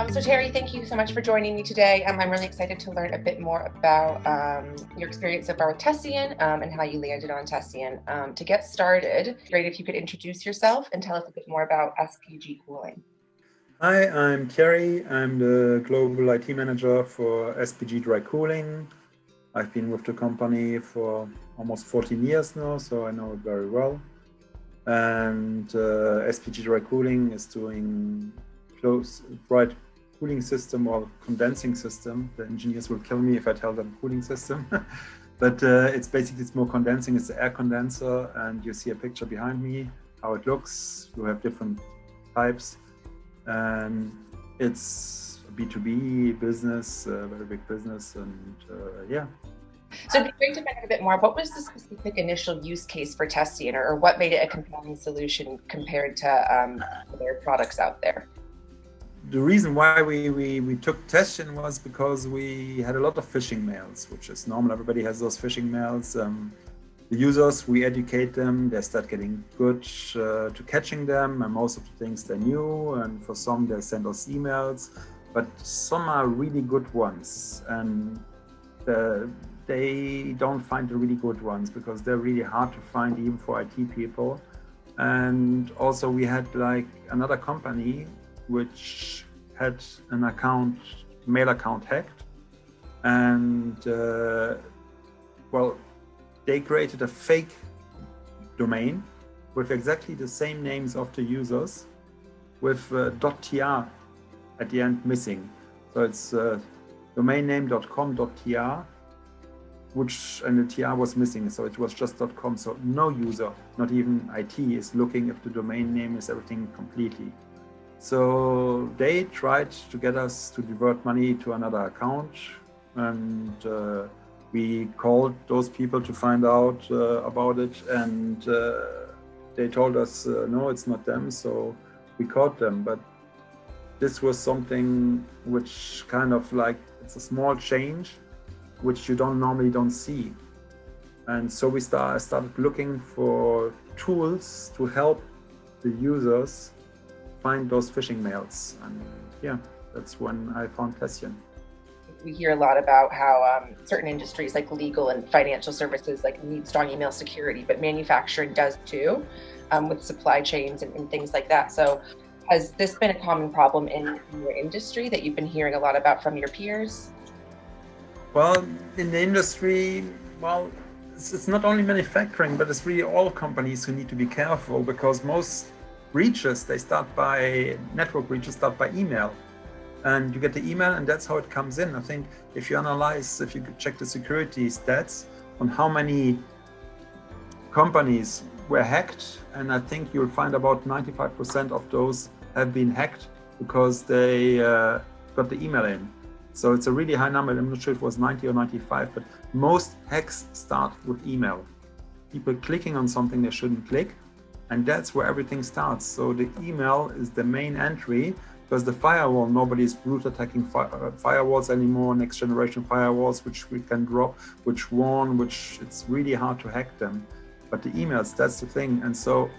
So Terry, thank you so much for joining me today. I'm really excited to learn a bit more about your experience so far with Tessian and how you landed on Tessian. To get started, great if you could introduce yourself and tell us a bit more about SPG Cooling. Hi, I'm Thierry. I'm the Global IT Manager for SPG Dry Cooling. I've been with the company for almost 14 years now, so I know it very well. And SPG Dry Cooling is doing dry cooling system or condensing system. The engineers will kill me if I tell them cooling system. But it's more condensing. It's the air condenser, and you see a picture behind me, how it looks. You have different types. And it's a B2B business, a very big business, and yeah. So it'd be great to find out a bit more. What was the specific initial use case for Tessian, or what made it a compelling solution compared to other products out there? The reason why we took Tessian was because we had a lot of phishing mails, which is normal. Everybody has those phishing mails. The users, we educate them, they start getting good to catching them, and most of the things they knew, and for some they send us emails, but some are really good ones, and they don't find the really good ones because they're really hard to find even for IT people. And also we had like another company which had an mail account hacked, and they created a fake domain with exactly the same names of the users with .tr at the end missing. So it's domain name.com.tr, and the tr was missing. So it was just .com. So no user, not even IT, is looking if the domain name is everything completely. So they tried to get us to divert money to another account, and we called those people to find out about it, and they told us, no, it's not them, so we caught them. But this was something which kind of like, it's a small change, which you normally don't see. And so we started looking for tools to help the users find those phishing mails. And yeah, that's when I found Tessian. We hear a lot about how certain industries like legal and financial services need strong email security, but manufacturing does too, with supply chains and things like that. So has this been a common problem in your industry that you've been hearing a lot about from your peers? Well, in the industry, it's not only manufacturing, but it's really all companies who need to be careful, because most breaches, network breaches start by email. And you get the email, and that's how it comes in. I think if you check the security stats on how many companies were hacked, and I think you'll find about 95% of those have been hacked because they got the email in. So it's a really high number. I'm not sure if it was 90 or 95, but most hacks start with email. People clicking on something they shouldn't click, and that's where everything starts. So the email is the main entry. Because the firewall, nobody's brute attacking firewalls anymore, next generation firewalls, which we can drop, which it's really hard to hack them. But the emails, that's the thing. And so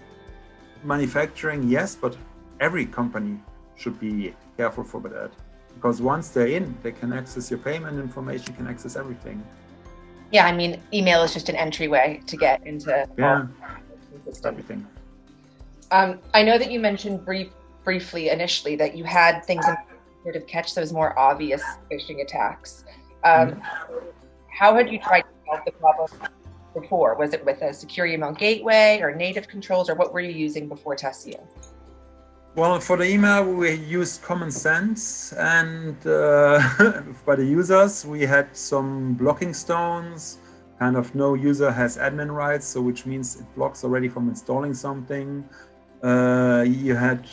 manufacturing, yes, but every company should be careful for that. Because once they're in, they can access your payment information, can access everything. Yeah, I mean, email is just an entryway to get into everything. I know that you mentioned briefly initially that you had things in sort of catch those more obvious phishing attacks. How had you tried to solve the problem before? Was it with a secure email gateway or native controls, or what were you using before Tessian? Well, for the email, we used common sense, and by the users, we had some blocking stones. Kind of no user has admin rights, so which means it blocks already from installing something. You had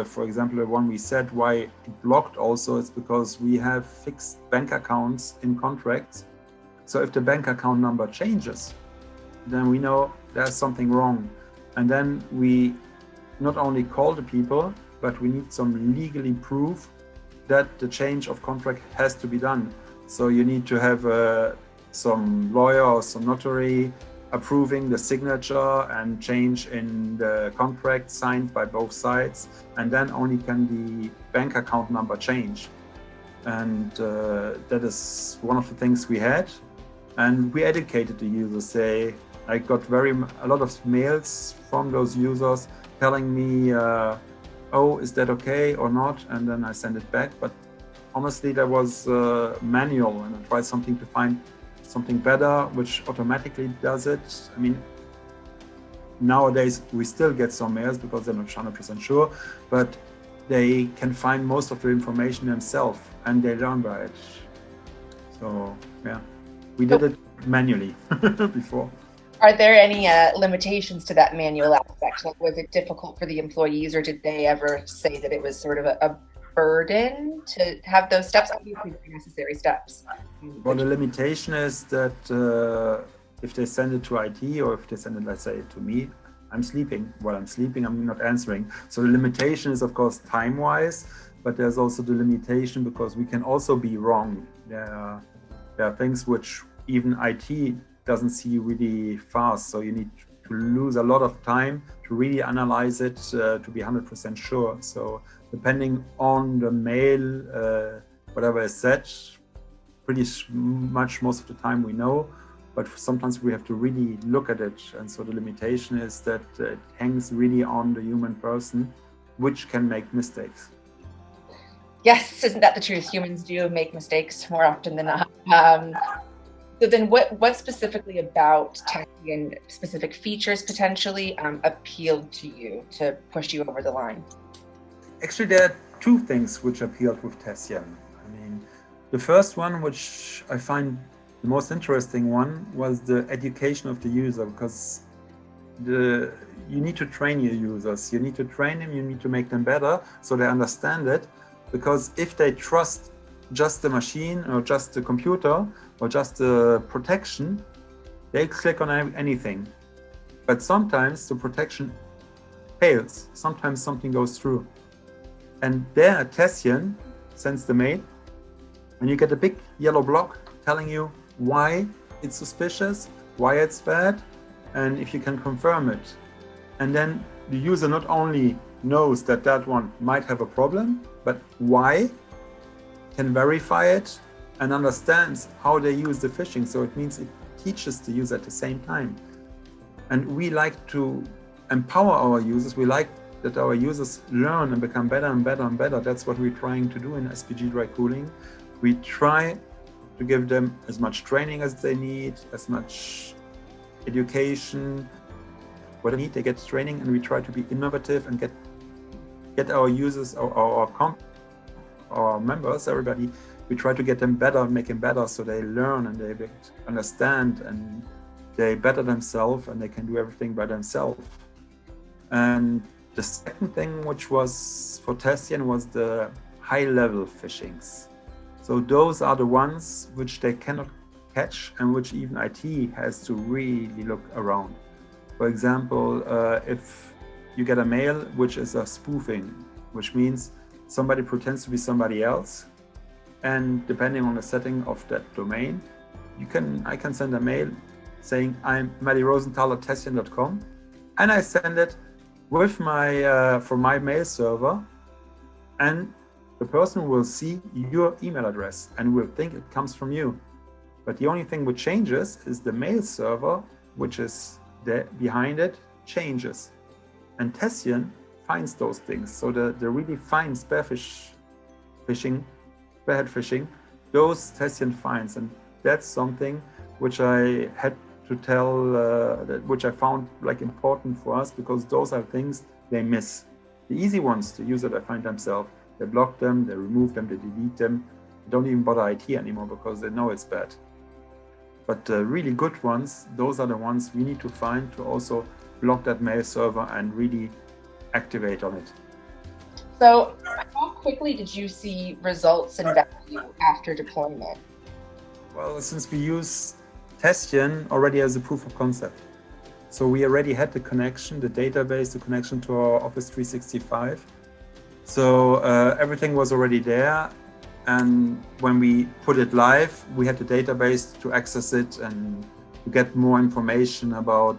for example, the one we said why it blocked also, it's because we have fixed bank accounts in contracts. So if the bank account number changes, then we know there's something wrong. And then we not only call the people, but we need some legally proof that the change of contract has to be done. So you need to have some lawyer or some notary approving the signature and change in the contract signed by both sides, and then only can the bank account number change. And that is one of the things we had, and we educated the users. I got a lot of mails from those users telling me, oh, is that okay or not? And then I send it back. But honestly, there was manual, and I tried something to find something better, which automatically does it. I mean, nowadays we still get some mails because they're not 100% sure, but they can find most of the information themselves and they learn by it. So yeah, we did it manually before. Are there any limitations to that manual aspect? Like, was it difficult for the employees, or did they ever say that it was sort of a burden to have those steps? Obviously, necessary steps. Well, the limitation is that if they send it to IT, or if they send it, let's say, to me, I'm sleeping. While I'm sleeping, I'm not answering. So the limitation is, of course, time-wise, but there's also the limitation because we can also be wrong. There are things which even IT doesn't see really fast. So you need to lose a lot of time to really analyze it to be 100% sure. So depending on the mail, whatever is said, pretty much most of the time we know, but sometimes we have to really look at it. And so the limitation is that it hangs really on the human person, which can make mistakes. Yes, isn't that the truth? Humans do make mistakes more often than not. So then what specifically about Tessian, specific features potentially appealed to you to push you over the line? Actually, there are two things which appealed with Tessian. I mean, the first one, which I find the most interesting one, was the education of the user, because you need to train your users. You need to train them, you need to make them better so they understand it. Because if they trust just the machine or just the computer or just the protection, they click on anything. But sometimes the protection fails. Sometimes something goes through. And there Tessian sends the mail, and you get a big yellow block telling you why it's suspicious, why it's bad, and if you can confirm it. And then the user not only knows that that one might have a problem, but why, can verify it, and understands how they use the phishing. So it means it teaches the user at the same time. And we like to empower our users. We like that our users learn and become better and better and better. That's what we're trying to do in SPG Dry Cooling. We try to give them as much training as they need, as much education, what they need. They get training, and we try to be innovative and get our users, our members, everybody, we try to get them better, make them better, so they learn and they understand and they better themselves and they can do everything by themselves. And the second thing, which was for Tessian, was the high-level phishings. So those are the ones which they cannot catch and which even IT has to really look around. For example, if you get a mail which is a spoofing, which means somebody pretends to be somebody else, and depending on the setting of that domain, I can send a mail saying I'm Maddie Rosenthal at Tessian.com, and I send it with from my mail server, and the person will see your email address and will think it comes from you. But the only thing which changes is the mail server, which is there behind it, changes, and Tessian finds those things. So the really fine spearhead phishing, those Tessian finds, and that's something which I had to tell, which I found like important for us, because those are things they miss. The easy ones, the user, they find themselves, they block them, they remove them, they delete them, they don't even bother IT anymore because they know it's bad. But the really good ones, those are the ones we need to find to also block that mail server and really activate on it. So how quickly did you see results and value after deployment? Well, since we use Tessian already as a proof of concept. So we already had the connection, the database, the connection to our Office 365. So everything was already there. And when we put it live, we had the database to access it and You get more information about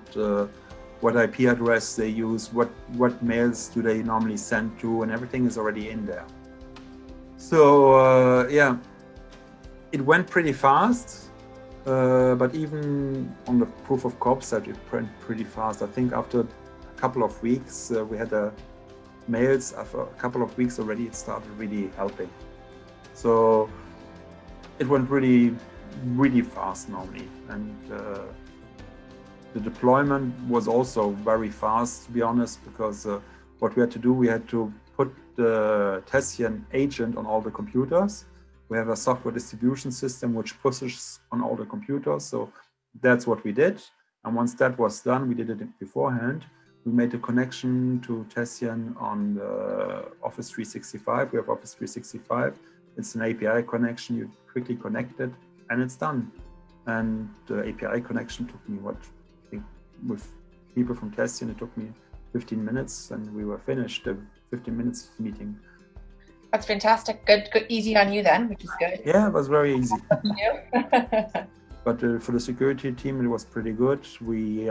what IP address they use, what mails do they normally send to, and everything is already in there. So yeah, it went pretty fast, but even on the proof of concept, it went pretty fast. I think after a couple of weeks, we had mails. After a couple of weeks already, it started really helping. So it went really fast normally, and the deployment was also very fast, to be honest, because what we had to do, we had to put the Tessian agent on all the computers. We have a software distribution system which pushes on all the computers, so that's what we did. And once that was done, we did it beforehand. We made a connection to Tessian on the Office 365. We have Office 365. It's an API connection. You quickly connect it, and it's done. And the API connection took me, what, I think with people from Tessian, it took me 15 minutes, and we were finished. The 15 minutes meeting. That's fantastic. Good, easy on you then, which is good. Yeah, it was very easy. But for the security team, it was pretty good. We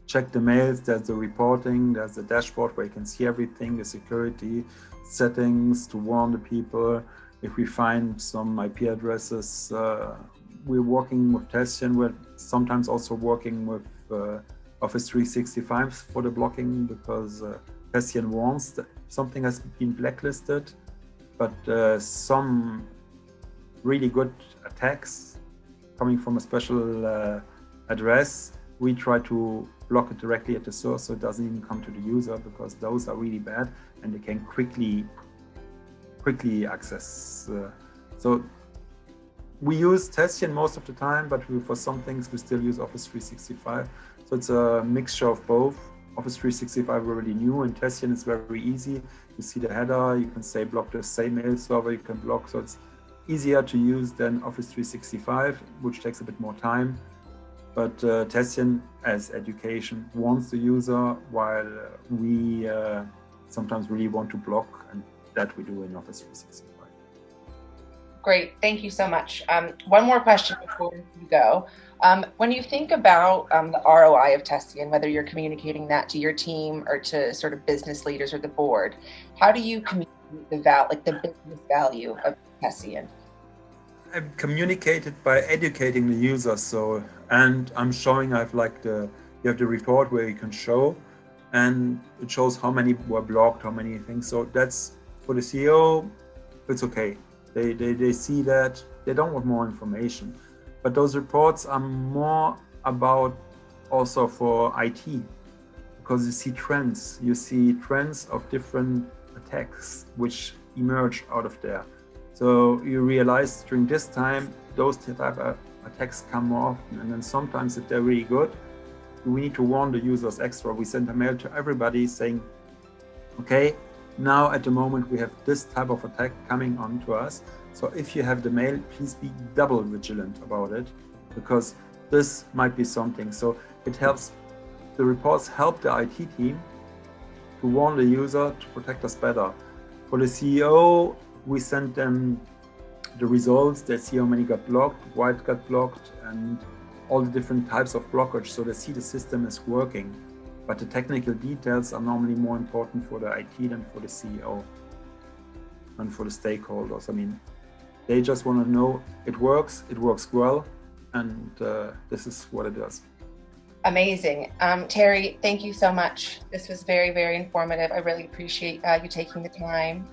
checked the mails, there's the reporting, there's the dashboard where you can see everything, the security settings to warn the people. If we find some IP addresses, we're working with Tessian. We're sometimes also working with Office 365 for the blocking, because Tessian warns that something has been blacklisted, but some really good attacks coming from a special address, we try to block it directly at the source so it doesn't even come to the user, because those are really bad and they can quickly access. So we use Tessian most of the time, but for some things we still use Office 365. So it's a mixture of both. Office 365 we're already new, and Tessian is very easy. You see the header, you can say block the same mail server, you can block, so it's easier to use than Office 365, which takes a bit more time. But Tessian as education warns the user, while we sometimes really want to block, and that we do in Office 365. Great, thank you so much. One more question before you go. When you think about the ROI of Tessian, whether you're communicating that to your team or to sort of business leaders or the board, how do you communicate the business value of Tessian? I communicate it by educating the user. So, and I'm showing, you have the report where you can show, and it shows how many were blocked, how many things. So that's for the CEO, it's okay. They see that, they don't want more information. But those reports are more about also for IT, because you see trends. You see trends of different attacks which emerge out of there. So you realize during this time, those type of attacks come more often. And then sometimes if they're really good, we need to warn the users extra. We send a mail to everybody saying, okay, now at the moment we have this type of attack coming on to us. So if you have the mail, please be double vigilant about it, because this might be something. So it helps, the reports help the IT team to warn the user to protect us better. For the CEO, we send them the results. They see how many got blocked, why it got blocked, and all the different types of blockage. So they see the system is working. But the technical details are normally more important for the IT than for the CEO and for the stakeholders. I mean, they just want to know it works well, and this is what it does. Amazing. Terry, thank you so much. This was very, very informative. I really appreciate you taking the time.